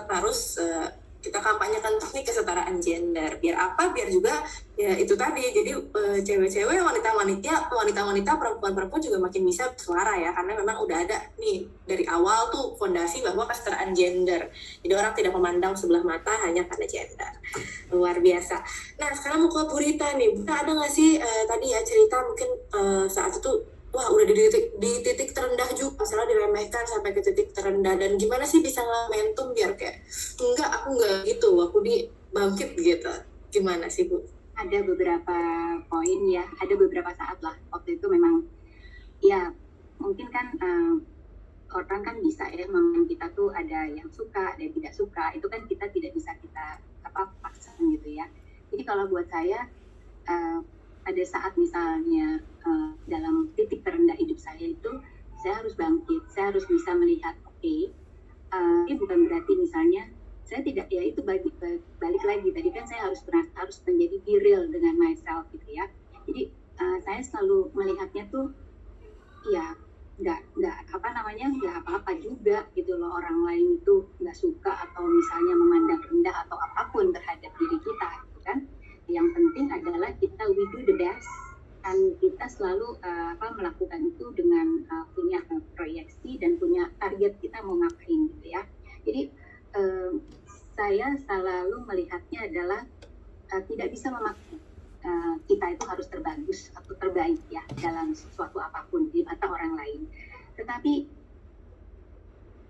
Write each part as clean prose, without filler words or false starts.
tetap harus kita kampanyekan terus nih kesetaraan gender. Biar apa? Biar juga ya itu tadi. Jadi cewek-cewek, wanita-wanita, perempuan-perempuan juga makin bisa bersuara ya, karena memang udah ada nih dari awal tuh fondasi bahwa kesetaraan gender. Jadi orang tidak memandang sebelah mata hanya karena gender. Luar biasa. Nah sekarang mau ke Bu Rita nih. Bu Rita, ada nggak sih tadi ya cerita mungkin saat itu wah udah di titik terendah juga, masalah diremehkan sampai ke titik terendah, dan gimana sih bisa momentum biar kayak aku enggak gitu, aku bangkit gitu, gimana sih Bu? Ada beberapa poin ya, ada beberapa saat lah waktu itu memang ya mungkin kan orang kan bisa ya memang kita tuh ada yang suka, ada yang tidak suka, itu kan kita tidak bisa kita paksa gitu ya. Jadi kalau buat saya pada saat misalnya dalam titik terendah hidup saya itu, saya harus bangkit, saya harus bisa melihat ini bukan berarti misalnya saya tidak, ya itu balik lagi tadi kan saya harus menjadi be real dengan myself gitu ya. Jadi saya selalu melihatnya tuh ya nggak apa-apa juga gitu loh, orang lain itu nggak suka atau misalnya memandang rendah atau apapun terhadap diri kita gitu kan. Yang penting adalah kita we do the best, dan kita selalu melakukan itu dengan punya proyeksi dan punya target kita mau ngapain gitu ya. Jadi saya selalu melihatnya adalah tidak bisa memaksa kita itu harus terbagus atau terbaik ya dalam sesuatu apapun di mata orang lain, tetapi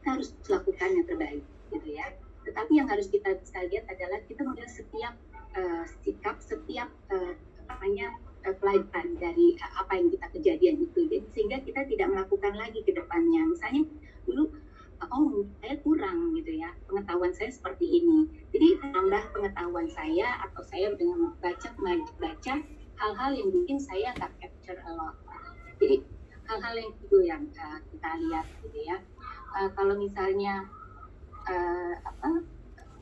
kita harus lakukan yang terbaik gitu ya. Tetapi yang harus kita bisa lihat adalah kita model setiap sikap, setiap pelajaran dari apa yang kita kejadian itu, jadi sehingga kita tidak melakukan lagi ke depannya. Misalnya dulu saya kurang gitu ya, pengetahuan saya seperti ini, jadi tambah pengetahuan saya atau saya dengan baca hal-hal yang bikin saya nggak capture a lot. Jadi hal-hal yang itu yang kita lihat gitu ya. Kalau misalnya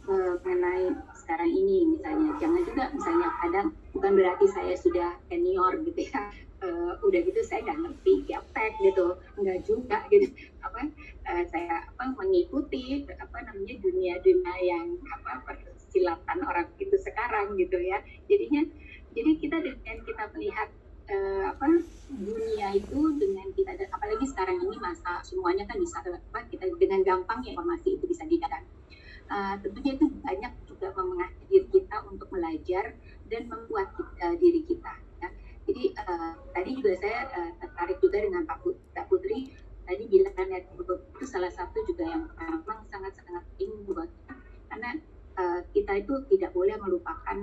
mengenai sekarang ini misalnya, jangan juga misalnya kadang bukan berarti saya sudah senior gitu ya, udah gitu saya nggak ngerti gaptek gitu, nggak juga gitu, saya mengikuti dunia yang persilatan orang itu sekarang gitu ya. Jadi kita dengan kita melihat dunia itu dengan kita, apalagi sekarang ini masa semuanya kan bisa kita dengan gampang ya informasi itu bisa didapat. Tentunya itu banyak juga memengaruhi diri kita untuk belajar dan membuat diri kita ya. Jadi tadi juga saya tertarik juga dengan Pak Putri tadi bilang itu salah satu juga yang memang sangat-sangat penting buat kita, karena kita itu tidak boleh melupakan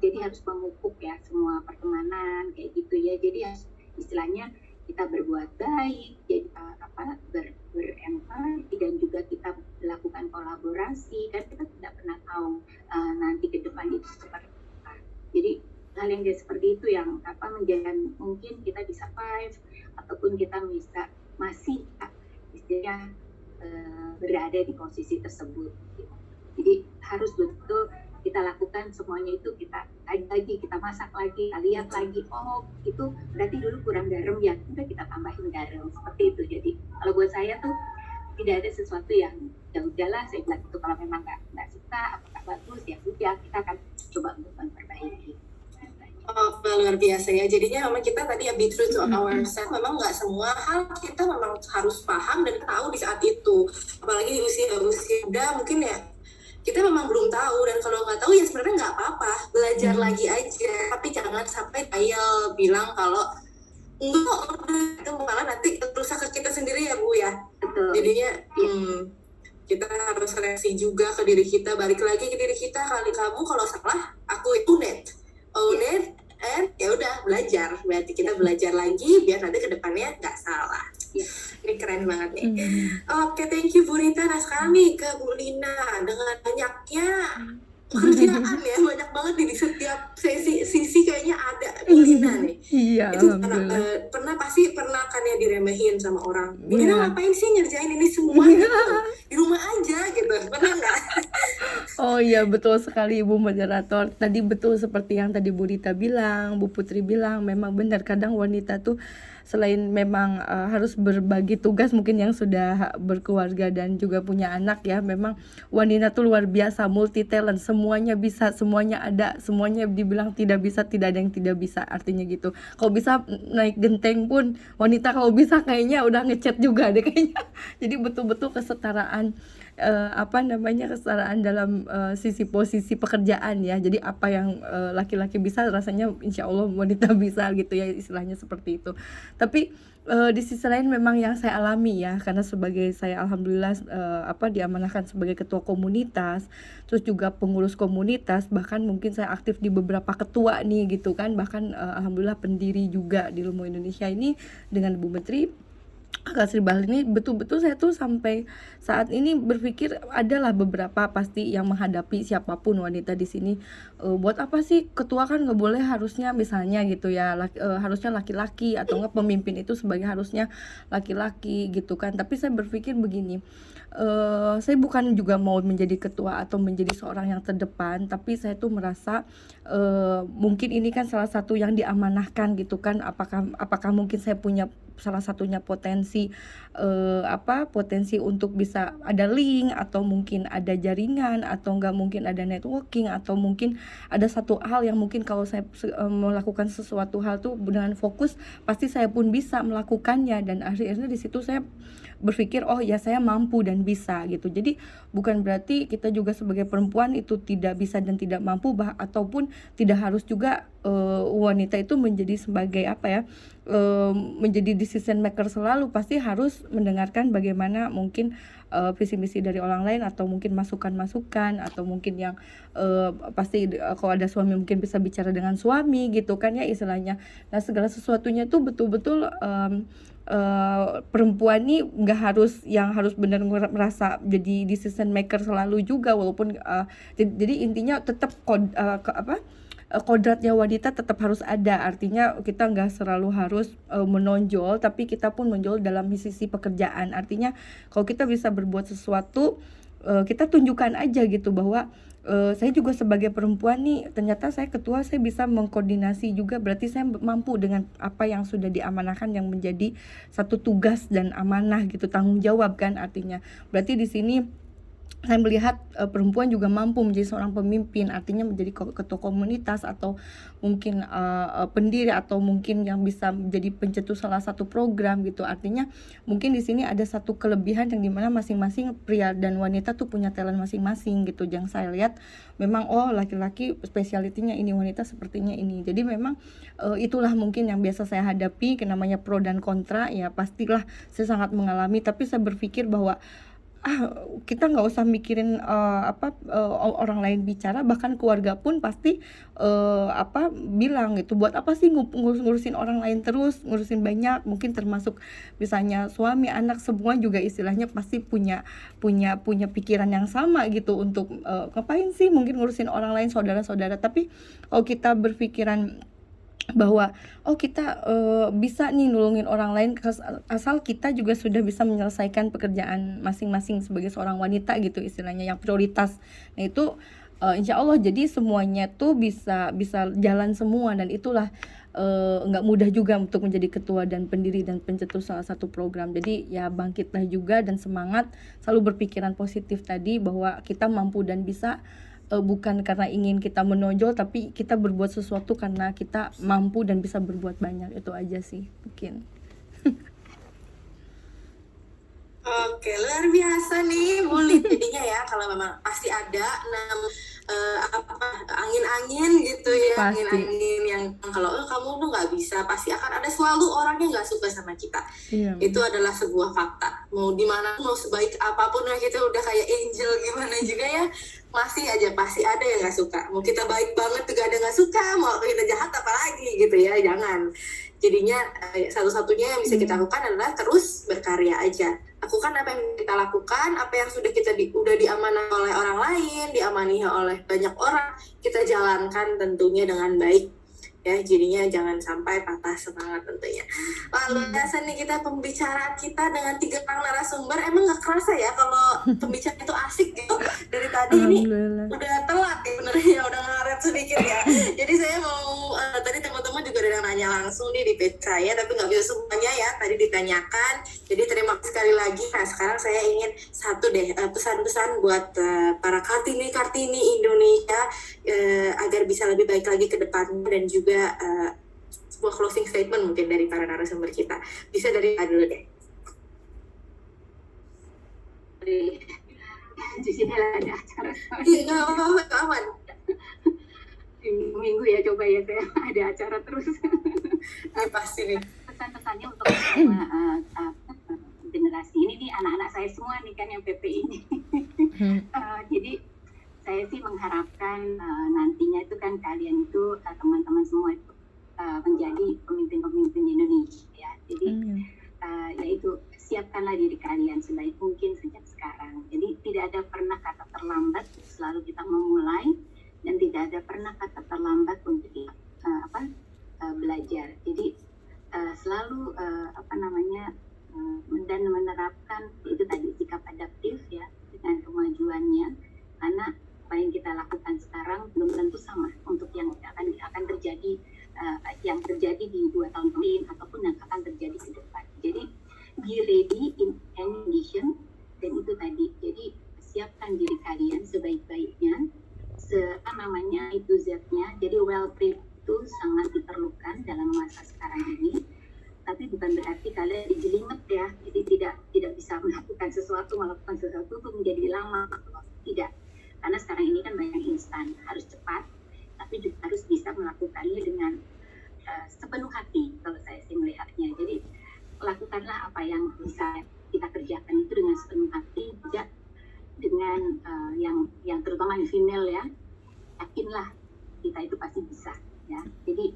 jadi harus memupuk ya semua pertemanan kayak gitu ya. Jadi istilahnya kita berbuat baik, jadi berempati, dan juga kita melakukan kolaborasi, kan kita tidak pernah tahu nanti ke depan itu seperti apa. Jadi hal yang seperti itu yang menjadikan mungkin kita bisa survive ataupun kita bisa masih istilahnya berada di posisi tersebut. Jadi harus betul kita lakukan semuanya itu, kita lagi kita masak lagi, kita lihat lagi, itu berarti dulu kurang garam ya, udah kita tambahin garam, seperti itu. Jadi kalau buat saya tuh tidak ada sesuatu yang ya udahlah saya bilang itu, kalau memang nggak suka atau nggak bagus ya udah, kita akan coba untuk memperbaiki. Luar biasa ya. Jadinya memang kita tadi ya be true to ourselves. Memang nggak semua hal kita memang harus paham dan tahu di saat itu. Apalagi di usia muda mungkin ya kita memang belum tahu, dan kalau nggak tahu ya sebenarnya nggak apa-apa, belajar lagi aja. Tapi jangan sampai bilang kalau enggak, itu malah nanti rusak ke kita sendiri ya Bu ya. Betul. Jadinya kita harus seleksi juga ke diri kita, balik lagi ke diri kita. Kali kamu kalau salah, aku own it, and ya udah belajar. Berarti kita belajar lagi biar nanti kedepannya nggak salah. Ini keren banget nih. Oke, thank you Bu Rita. Nah sekarang nih ke Bu Lina, dengan banyaknya pekerjaan ya, banyak banget nih di setiap sisi kayaknya ada Bu Lina nih. Iya, itu pasti pernah kan ya diremehin sama orang. Bu Lina ngapain sih ngerjain ini semua gitu? Di rumah aja gitu, pernah nggak? Oh iya, betul sekali Ibu Moderator. Tadi betul seperti yang tadi Bu Rita bilang, Bu Putri bilang, memang benar kadang wanita tuh selain memang harus berbagi tugas mungkin yang sudah berkeluarga dan juga punya anak ya, memang wanita tuh luar biasa, multi talent, semuanya bisa, semuanya ada, semuanya dibilang tidak bisa, tidak ada yang tidak bisa, artinya gitu. Kalau bisa naik genteng pun wanita kalau bisa kayaknya udah ngechat juga deh kayaknya. Jadi betul-betul kesetaraan, kesetaraan dalam sisi posisi pekerjaan ya. Jadi apa yang laki-laki bisa rasanya insya Allah wanita bisa gitu ya, istilahnya seperti itu. Tapi di sisi lain memang yang saya alami ya, karena sebagai saya alhamdulillah diamanahkan sebagai ketua komunitas, terus juga pengurus komunitas, bahkan mungkin saya aktif di beberapa ketua nih gitu kan, bahkan alhamdulillah pendiri juga di Lumo Indonesia ini dengan Bu Menteri Kak Sri Bahli ini. Betul-betul saya tuh sampai saat ini berpikir adalah beberapa pasti yang menghadapi siapapun wanita di sini, buat apa sih ketua, kan nggak boleh harusnya misalnya gitu ya, harusnya laki-laki atau nggak pemimpin itu sebagai harusnya laki-laki gitu kan. Tapi saya berpikir begini, saya bukan juga mau menjadi ketua atau menjadi seorang yang terdepan, tapi saya tuh merasa mungkin ini kan salah satu yang diamanahkan gitu kan. Apakah mungkin saya punya salah satunya potensi potensi untuk bisa ada link, atau mungkin ada jaringan, atau enggak mungkin ada networking, atau mungkin ada satu hal yang mungkin kalau saya melakukan sesuatu hal tuh dengan fokus pasti saya pun bisa melakukannya. Dan akhirnya di situ saya berpikir oh ya saya mampu dan bisa gitu. Jadi bukan berarti kita juga sebagai perempuan itu tidak bisa dan tidak mampu, ataupun tidak harus juga wanita itu menjadi sebagai menjadi decision maker selalu. Pasti harus mendengarkan bagaimana mungkin visi misi dari orang lain, atau mungkin masukan-masukan, atau mungkin yang pasti kalau ada suami mungkin bisa bicara dengan suami gitu kan ya istilahnya. Nah segala sesuatunya tuh betul-betul perempuan nih nggak harus benar merasa jadi decision maker selalu juga, walaupun jadi intinya tetap kodratnya wanita tetap harus ada. Artinya kita nggak selalu harus menonjol, tapi kita pun menonjol dalam sisi pekerjaan. Artinya kalau kita bisa berbuat sesuatu, kita tunjukkan aja gitu bahwa saya juga sebagai perempuan nih, ternyata saya ketua, saya bisa mengkoordinasi juga, berarti saya mampu dengan apa yang sudah diamanahkan, yang menjadi satu tugas dan amanah gitu, tanggung jawab kan. Artinya berarti di sini saya melihat perempuan juga mampu menjadi seorang pemimpin, artinya menjadi ketua komunitas, atau mungkin pendiri, atau mungkin yang bisa menjadi pencetus salah satu program gitu. Artinya mungkin di sini ada satu kelebihan yang dimana masing-masing pria dan wanita tuh punya talent masing-masing gitu. Yang saya lihat memang laki-laki spesialitinya ini, wanita sepertinya ini. Jadi memang itulah mungkin yang biasa saya hadapi, namanya pro dan kontra ya, pastilah saya sangat mengalami. Tapi saya berpikir bahwa kita nggak usah mikirin orang lain bicara, bahkan keluarga pun pasti bilang gitu, buat apa sih ngurusin orang lain terus, ngurusin banyak, mungkin termasuk misalnya suami, anak, semua juga istilahnya pasti punya pikiran yang sama gitu, untuk ngapain sih mungkin ngurusin orang lain, saudara-saudara. Tapi kalau kita berpikiran bahwa kita bisa nih nulungin orang lain, asal kita juga sudah bisa menyelesaikan pekerjaan masing-masing sebagai seorang wanita gitu istilahnya, yang prioritas. Nah itu insya Allah jadi semuanya tuh bisa jalan semua. Dan itulah nggak mudah juga untuk menjadi ketua dan pendiri dan pencetus salah satu program. Jadi ya bangkitlah juga dan semangat, selalu berpikiran positif tadi, bahwa kita mampu dan bisa, bukan karena ingin kita menonjol, tapi kita berbuat sesuatu karena kita mampu dan bisa berbuat banyak. Itu aja sih mungkin. Oke, luar biasa nih Mulit jadinya ya, kalau memang pasti ada angin-angin gitu ya, Pasti. angin-angin yang kalau kamu tuh nggak bisa, pasti akan ada selalu orang yang nggak suka sama kita. Iya. Itu adalah sebuah fakta. Mau dimana, mau sebaik apapun ya kita udah kayak angel gimana juga ya, masih aja pasti ada yang nggak suka. Mau kita baik banget juga ada nggak suka, mau kita jahat apalagi gitu ya, jangan. Jadinya satu-satunya yang bisa kita lakukan adalah terus berkarya aja. Lakukan apa yang kita lakukan, apa yang sudah kita udah diamanah oleh orang lain, diamani oleh banyak orang, kita jalankan tentunya dengan baik. Ya, jadinya jangan sampai patah semangat tentunya. Lalu biasa nih kita pembicaraan kita dengan 3 orang narasumber, emang nggak kerasa ya kalau pembicaraan itu asik gitu. Dari tadi ini udah telat ya benernya, udah ngaret sedikit ya. Jadi saya mau tadi teman-teman juga ada yang nanya langsung langsung nih di page saya, tapi nggak bisa semuanya ya, tadi ditanyakan. Jadi terima kasih sekali lagi. Nah sekarang saya ingin satu deh pesan-pesan buat para Kartini Indonesia agar bisa lebih baik lagi ke depannya, dan juga sebuah closing statement mungkin dari para narasumber kita. Bisa dari dulu deh. Di sini ada acara Iya, nggak apa-apa, aman. minggu ya, coba ya, saya ada acara terus. Ini pasti nih. Pesan-pesannya untuk semua generasi ini nih, anak-anak saya semua nih kan yang PP ini. Jadi saya sih mengharapkan nantinya itu kan kalian itu teman-teman semua itu menjadi pemimpin-pemimpin Indonesia ya. Jadi yaitu siapkanlah diri kalian sebaik mungkin sejak sekarang. Jadi tidak ada pernah kata terlambat, selalu kita memulai, dan tidak ada pernah kata terlambat untuk belajar. Jadi selalu dan menerapkan itu tadi sikap adaptif ya dengan kemajuannya, karena apa yang kita lakukan sekarang belum tentu sama untuk yang akan terjadi yang terjadi di 2 tahun kemudian ataupun yang akan terjadi ke depan. Jadi be ready in any condition, dan itu tadi. Jadi siapkan diri kalian sebaik-baiknya, itu Z-nya. Jadi well prepared itu sangat diperlukan dalam masa sekarang ini. Tapi bukan berarti kalian dijelimet ya. Jadi tidak bisa melakukan sesuatu itu menjadi lama. Tidak. Karena sekarang ini kan banyak instan, harus cepat, tapi juga harus bisa melakukannya dengan sepenuh hati kalau saya sih melihatnya. Jadi lakukanlah apa yang bisa kita kerjakan itu dengan sepenuh hati, tidak dengan yang terutama yang female ya, yakinlah kita itu pasti bisa ya. Jadi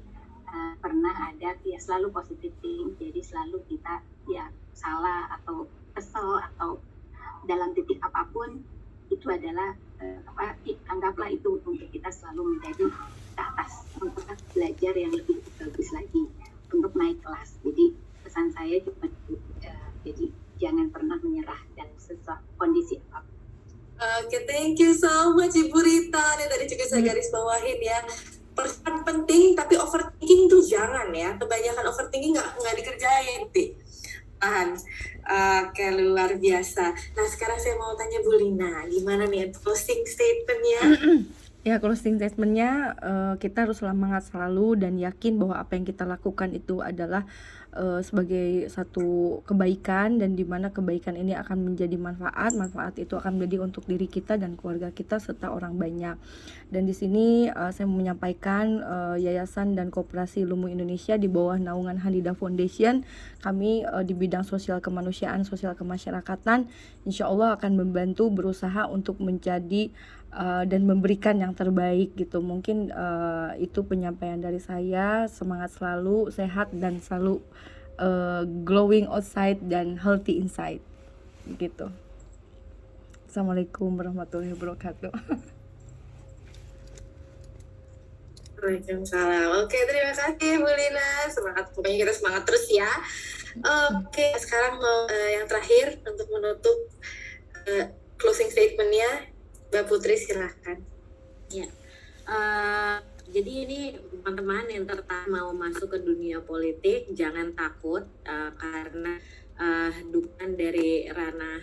pernah ada ya selalu positive thinking, jadi selalu kita ya salah atau kesel atau dalam titik apapun itu adalah anggaplah itu untuk kita selalu menjadi ke atas, untuk belajar yang lebih bagus lagi, untuk naik kelas. Jadi pesan saya cuma jadi jangan pernah menyerah dalam sesuatu kondisi apapun. Oke, thank you so much Ibu Rita. Ini tadi juga saya garis bawahin ya. Pesan penting, tapi overthinking tuh jangan ya. Kebanyakan overthinking nggak dikerjain, Ti. Oke, luar biasa. Nah, sekarang saya mau tanya Bu Lina, gimana nih closing statement-nya? Ya, closing statement-nya kita harus semangat selalu dan yakin bahwa apa yang kita lakukan itu adalah sebagai satu kebaikan, dan di mana kebaikan ini akan menjadi manfaat itu akan menjadi untuk diri kita dan keluarga kita serta orang banyak. Dan di sini saya mau menyampaikan Yayasan dan Koperasi Lumu Indonesia di bawah naungan Handida Foundation, kami di bidang sosial kemanusiaan, sosial kemasyarakatan, insya Allah akan membantu berusaha untuk menjadi dan memberikan yang terbaik gitu. Mungkin itu penyampaian dari saya. Semangat selalu, sehat, dan selalu glowing outside dan healthy inside gitu. Assalamualaikum warahmatullahi wabarakatuh. Waalaikumsalam. Oke, terima kasih Bu Lina. Semangat, pokoknya kita semangat terus ya. Oke, sekarang mau yang terakhir untuk menutup closing statement-nya, Mbak Putri silahkan. Ya, jadi ini teman-teman yang mau masuk ke dunia politik jangan takut karena dukungan dari ranah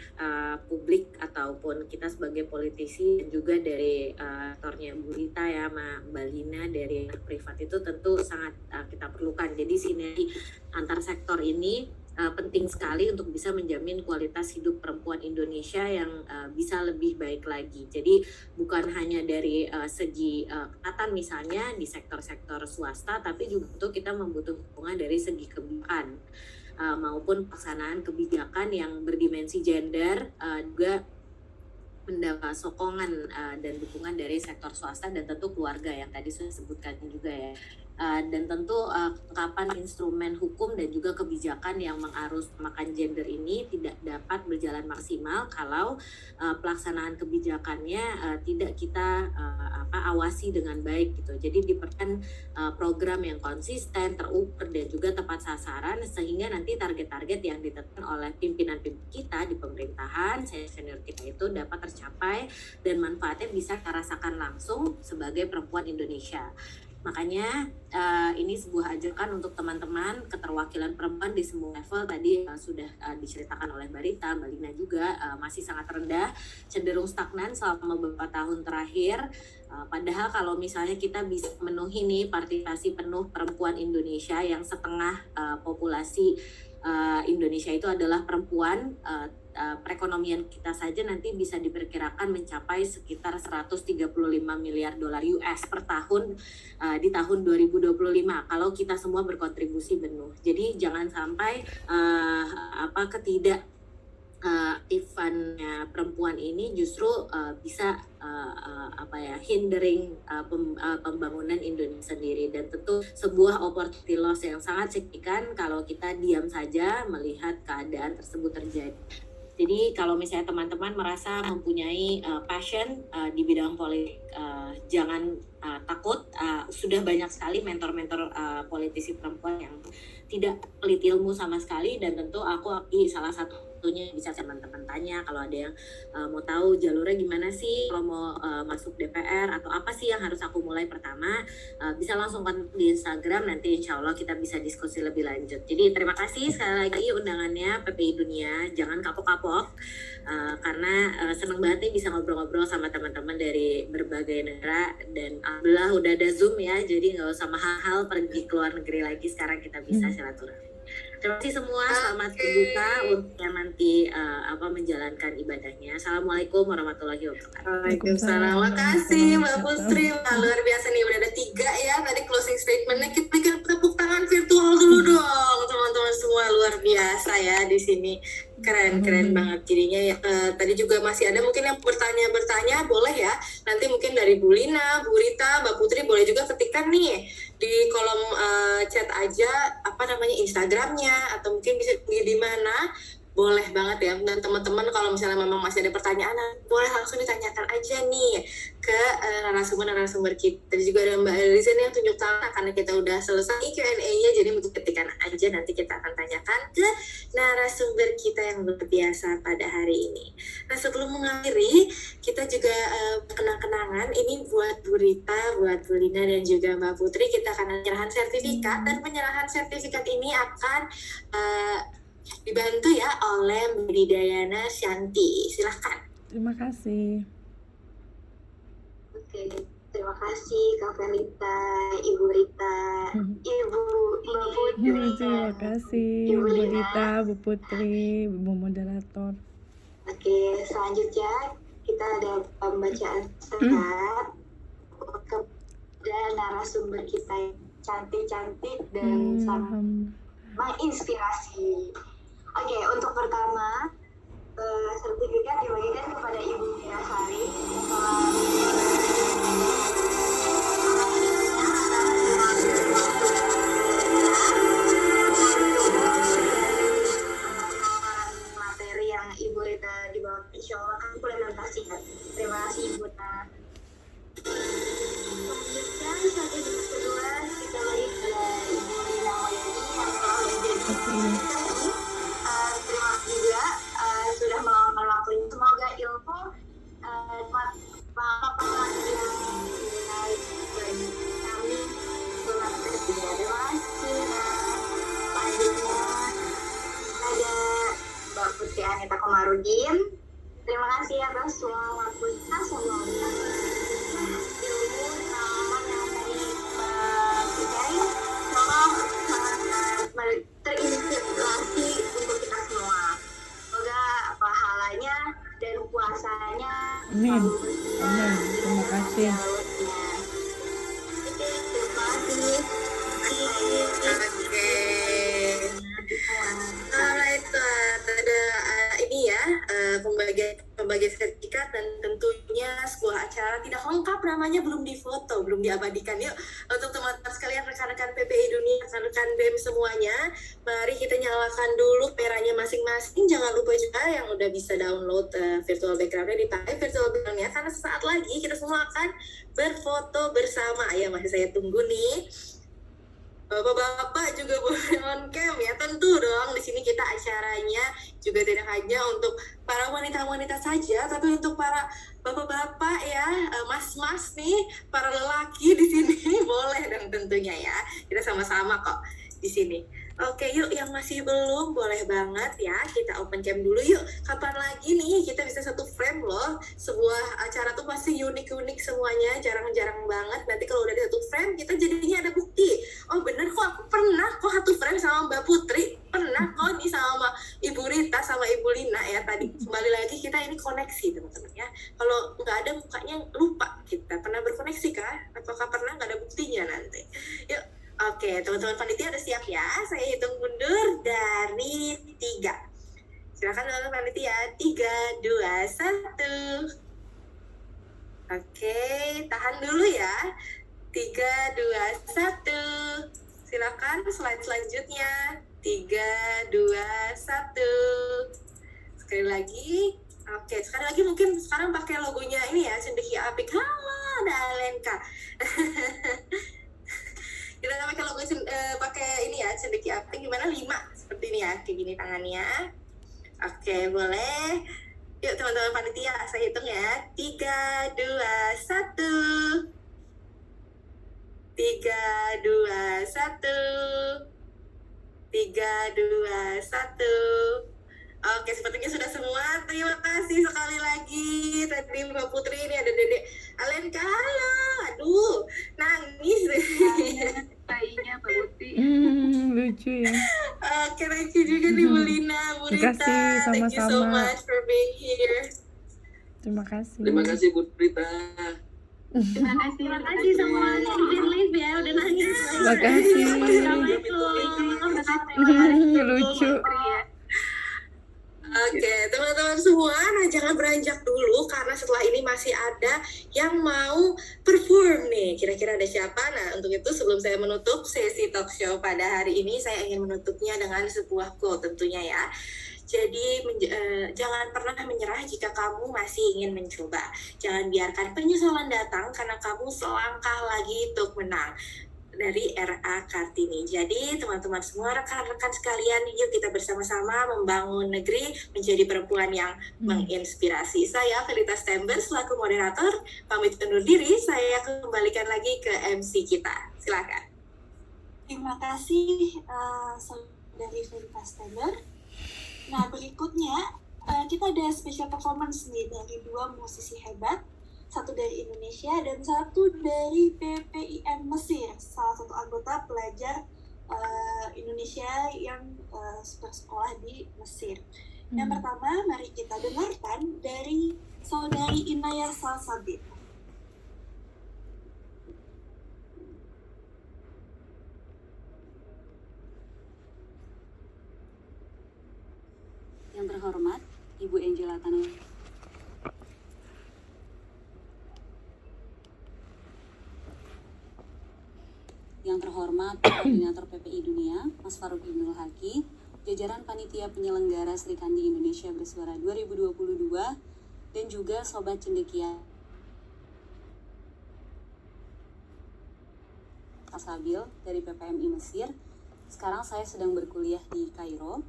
publik ataupun kita sebagai politisi, dan juga dari aktornya Bu Rita ya, Mbak Lina dari privat itu tentu sangat kita perlukan. Jadi sinergi antar sektor ini penting sekali untuk bisa menjamin kualitas hidup perempuan Indonesia yang bisa lebih baik lagi. Jadi bukan hanya dari segi kesehatan misalnya di sektor-sektor swasta, tapi juga untuk kita membutuhkan dukungan dari segi kebijakan maupun pelaksanaan kebijakan yang berdimensi gender, juga mendapat sokongan dan dukungan dari sektor swasta dan tentu keluarga yang tadi sudah sebutkan juga ya. Dan tentu kelengkapan instrumen hukum dan juga kebijakan yang mengaruskan gender ini tidak dapat berjalan maksimal kalau pelaksanaan kebijakannya tidak kita awasi dengan baik gitu. Jadi diperlukan program yang konsisten, terukur, dan juga tepat sasaran, sehingga nanti target-target yang ditetapkan oleh pimpinan-pimpinan kita di pemerintahan, senior kita itu dapat tercapai dan manfaatnya bisa kita rasakan langsung sebagai perempuan Indonesia. Makanya ini sebuah ajakan untuk teman-teman keterwakilan perempuan di semua level tadi sudah diceritakan oleh Mbak Rita, Mbak Lina juga masih sangat rendah, cenderung stagnan selama beberapa tahun terakhir. Padahal kalau misalnya kita bisa memenuhi nih partisipasi penuh perempuan Indonesia yang setengah populasi Indonesia itu adalah perempuan, perekonomian kita saja nanti bisa diperkirakan mencapai sekitar 135 miliar dolar US per tahun di tahun 2025 kalau kita semua berkontribusi penuh. Jadi jangan sampai aktifannya perempuan ini justru bisa hindering pembangunan Indonesia sendiri, dan tentu sebuah opportunity loss yang sangat signifikan kalau kita diam saja melihat keadaan tersebut terjadi. Jadi kalau misalnya teman-teman merasa mempunyai passion di bidang politik, jangan takut. Sudah banyak sekali mentor-mentor politisi perempuan yang tidak pelit ilmu sama sekali, dan tentu aku salah satunya bisa teman-teman tanya kalau ada yang mau tahu jalurnya gimana sih kalau mau masuk DPR atau apa sih yang harus aku mulai pertama, bisa langsung kontak di Instagram, nanti insya Allah kita bisa diskusi lebih lanjut. Jadi terima kasih sekali lagi undangannya PPI Dunia, jangan kapok-kapok karena seneng banget nih bisa ngobrol-ngobrol sama teman-teman dari berbagai negara, dan alhamdulillah udah ada Zoom ya, jadi nggak usah mahal-mahal pergi ke luar negeri lagi, sekarang kita bisa silaturahmi. Terima kasih semua, selamat berbuka untuk yang nanti menjalankan ibadahnya. Assalamualaikum warahmatullahi wabarakatuh. Waalaikumsalam. Makasih Mbak Putri. Luar biasa nih, udah ada 3 ya tadi closing statementnya. Kita bikin tepuk tangan virtual dulu dong teman-teman semua, luar biasa ya di sini. Keren banget jadinya ya. Tadi juga masih ada mungkin yang bertanya boleh ya, nanti mungkin dari Bu Lina, Bu Rita, Mbak Putri boleh juga ketikkan nih di kolom chat aja Instagramnya, atau mungkin bisa di mana, boleh banget ya. Dan teman-teman kalau misalnya memang masih ada pertanyaan, boleh langsung ditanyakan aja nih ke narasumber kita. Tadi juga ada Mbak Elisa yang tunjuk tangan karena kita udah selesai Q&A-nya, jadi mungkin ketikan aja, nanti kita akan tanyakan ke narasumber kita yang luar biasa pada hari ini. Nah, sebelum mengakhiri, kita juga kenang-kenangan ini buat Bu Rita, buat Bu Lina, dan juga Mbak Putri. Kita akan menyerahkan sertifikat, dan penyerahan sertifikat ini akan dibantu ya oleh Mbak Dayana Shanti. Silahkan. Terima kasih. Oke, terima kasih Kak Felita, Ibu Rita, Mbak Putri. Terima kasih Ibu Bu Lina. Rita, Bu Putri, Bu Moderator. Oke, selanjutnya kita ada pembacaan singkat kepada narasumber kita yang cantik-cantik dan sangat menginspirasi. Oke, untuk pertama, sertifikat dibagikan kepada Ibu Mirasari. Materi yang Ibu Rita dibawa, insya Allah akan implementasikan. Terima kasih Ibu Rita. Selanjutnya, sertifikat kedua kita beri kepada Ibu Lina Moyani yang telah menjadi terima kasih juga sudah meluangkan waktunya. Semoga ilmu pengalaman yang menarik bagi kami. Terima kasih. Selanjutnya ada Mbak Putri Anita Komarudin. Terima kasih atas semua waktunya. Semoga ilmu pengalaman yang tadi Putri sangat terinspirasi untuk kita semua. Semoga pahalanya dan puasanya Amin. Amin. Terima kasih. Terima kasih. Alright, ada ini ya, pembagian sertifikat, dan tentunya sebuah acara tidak lengkap namanya belum difoto, belum diabadikan. Yuk, untuk teman-teman sekalian, rekan-rekan PPI Dunia, rekan-rekan BEM semuanya, mari kita nyalakan dulu merahnya masing-masing. Jangan lupa juga yang udah bisa download virtual background-nya, dipakai virtual background-nya, karena sesaat lagi kita semua akan berfoto bersama. Ya, masih saya tunggu nih. Bapak-bapak juga boleh on cam ya, tentu dong. Di sini kita acaranya juga tidak hanya untuk para wanita-wanita saja, tapi untuk para bapak-bapak ya, mas-mas nih, para lelaki di sini boleh dong tentunya ya. Kita sama-sama kok di sini. Oke, yuk yang masih belum boleh banget ya kita open cam dulu yuk. Kapan lagi nih kita bisa satu frame loh. Sebuah acara tuh pasti unik-unik semuanya, jarang-jarang banget. Nanti kalau udah di satu frame kita jadinya ada bukti. Oh bener kok aku pernah kok satu frame sama Mbak Putri. Pernah kok nih sama Ibu Rita sama Ibu Lina ya tadi. Kembali lagi kita ini koneksi teman-teman ya. Kalau nggak ada mukanya lupa kita pernah berkoneksi kah? Apakah pernah nggak ada buktinya nanti? Yuk, oke teman-teman panitia udah siap ya? Saya hitung mundur dari 3. Silakan teman-teman panitia. 3, 2, 1. Oke, tahan dulu ya. 3, 2, 1. Silakan slide selanjutnya. 3, 2, 1. Sekali lagi. Oke, sekali lagi mungkin sekarang pakai logonya ini ya, Cendekia Apik. Halo, ada Alenka. Kita pakai logo pakai ini ya, Cendekia Apik gimana? 5 seperti ini ya, kayak gini tangannya. Oke, boleh. Yuk teman-teman panitia, saya hitung ya. 3, 2, 1. 3, 2, 1. 3, 2, 1. Oke, sepertinya sudah semua. Terima kasih sekali lagi. Tadi Mbak Putri, ini ada Dedek Alenka. Halo. Aduh, nangis deh. Tainya Mbak Putri. Lucu ya. Oke, thank you juga nih Bu Lina, Bu Rita. Terima kasih, Thank you so sama-sama. much for being here. Terima kasih. Terima kasih Bu Rita. Terima kasih. Terima kasih semua yang live ya, udah nangis. Terima kasih. Assalamualaikum. Lucu. Oke, teman-teman semua, nah jangan beranjak dulu karena setelah ini masih ada yang mau perform nih. Kira-kira ada siapa? Nah, untuk itu sebelum saya menutup sesi talk show pada hari ini, saya ingin menutupnya dengan sebuah quote tentunya ya. Jadi jangan pernah menyerah jika kamu masih ingin mencoba. Jangan biarkan penyesalan datang karena kamu selangkah lagi untuk menang. Dari R.A. Kartini. Jadi teman-teman semua, rekan-rekan sekalian, yuk kita bersama-sama membangun negeri menjadi perempuan yang menginspirasi. Saya Felita Stember selaku moderator, pamit undur diri. Saya kembalikan lagi ke MC kita. Silakan. Terima kasih dari Felita Stember. Nah berikutnya kita ada special performance nih dari 2 musisi hebat. Satu dari Indonesia dan satu dari PPIM Mesir, salah satu anggota pelajar Indonesia yang bersekolah di Mesir. Yang pertama, mari kita dengarkan dari saudari Inaya Salsabit. Yang terhormat, Ibu Angela Tanur. Yang terhormat Koordinator PPI Dunia, Mas Farouk Ibnul Haki, jajaran Panitia Penyelenggara Sri Kandi Indonesia Bersuara 2022, dan juga Sobat Cendekia Asabil dari PPMI Mesir. Sekarang saya sedang berkuliah di Kairo.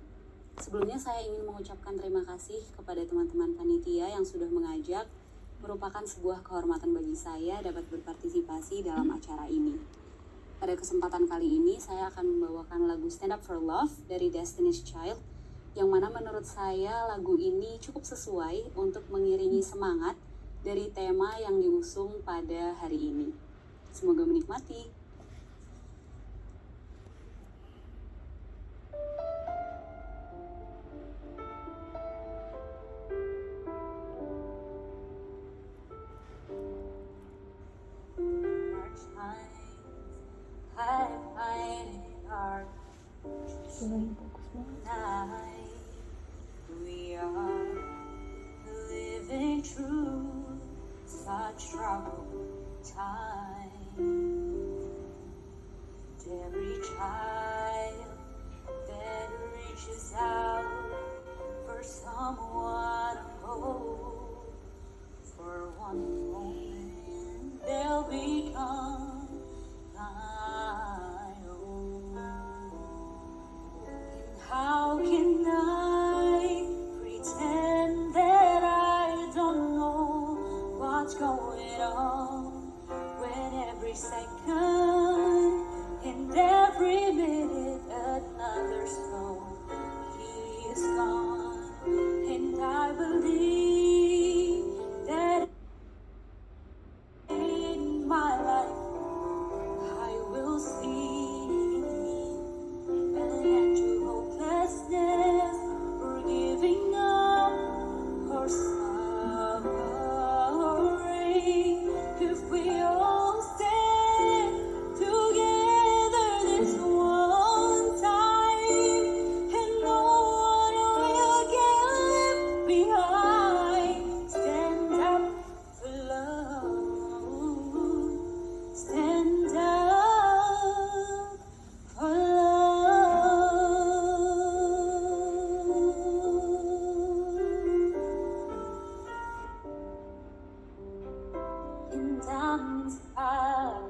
Sebelumnya saya ingin mengucapkan terima kasih kepada teman-teman panitia yang sudah mengajak. Merupakan sebuah kehormatan bagi saya dapat berpartisipasi dalam acara ini. Pada kesempatan kali ini, saya akan membawakan lagu Stand Up For Love dari Destiny's Child, yang mana menurut saya lagu ini cukup sesuai untuk mengiringi semangat dari tema yang diusung pada hari ini. Semoga menikmati. I find it hard tonight. We are living through such troubled times. Every child that reaches out for someone to hold, for one moment they'll become my own. And how can I pretend that I don't know gone. When every second and every minute another song, he is gone. And I believe that in my life I will see an end to hopelessness, or giving up, or suffering. If we all stand together this one time, and no one will get left behind. Stand up for love. Stand up for love. And I'm inspired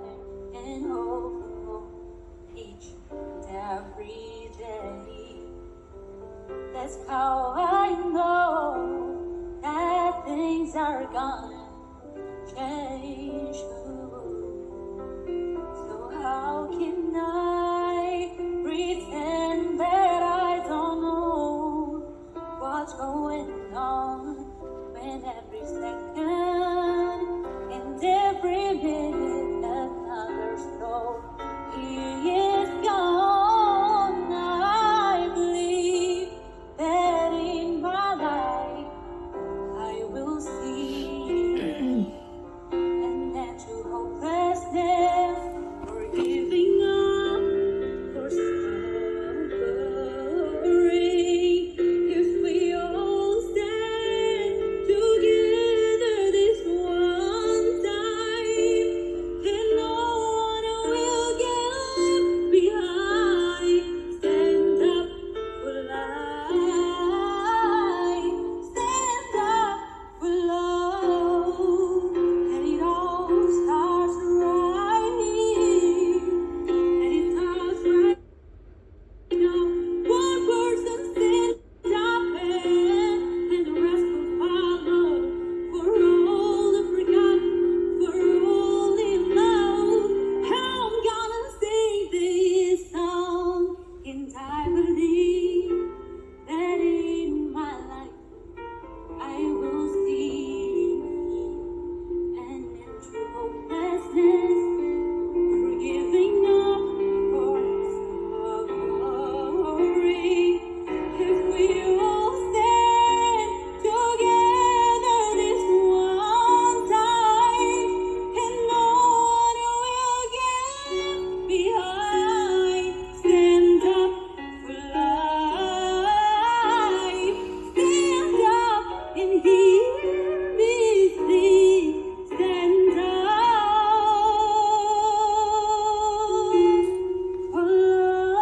and hopeful each and every day. That's how I know that things are gonna change. So how can I pretend that I don't know what's going on when every second and every minute another soul he is gone? I believe that in my life I will see an end to hopelessness, or giving up, or suffering. If we all stand together this one time, and no one will get left behind. Stand up for life. Stand up for love. And it all starts right here. And it starts right now. One person stands up, and the rest will follow. For all the forgotten, for all in love, I'm gonna sing this song. And I believe that in my life I will see an end to hopelessness, for giving up, or suffering. If we all stand together this one time, and no one will get left behind. Stand up for life. Stand up and hear me sing. Stand up for love.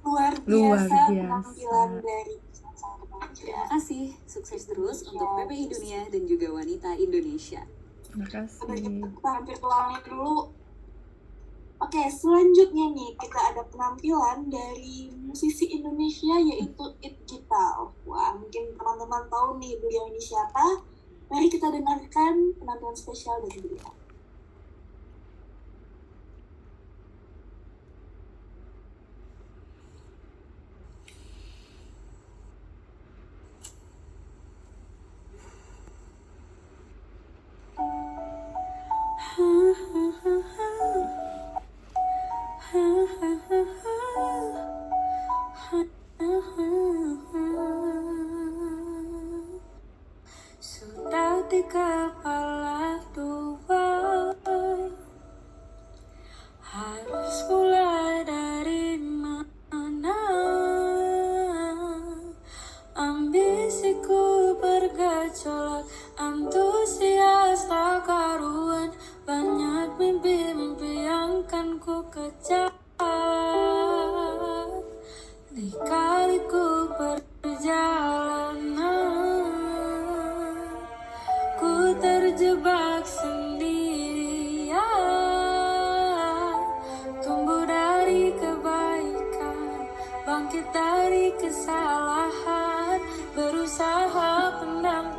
Luar Luar biasa biasa. penampilan dari sang remaja. Terima kasih, sukses terus untuk PPI Dunia dan juga Wanita Indonesia. Terima Sabar, kasih. kita hampir ke langit dulu. Oke, selanjutnya nih kita ada penampilan dari musisi Indonesia yaitu It Gital. Wah, mungkin teman-teman tahu nih beliau ini siapa. Mari kita dengarkan penampilan spesial dari beliau. Sudah di kepala tua, harus mulai dari mana? Ambisiku bergejolak, antusias tak karuan, banyak mimpi-mimpi yang kan ku kejar. Lika-liku perjalanan, ku terjebak sendirian. Tumbuh dari kebaikan, bangkit dari dari kesalahan, berusaha pendam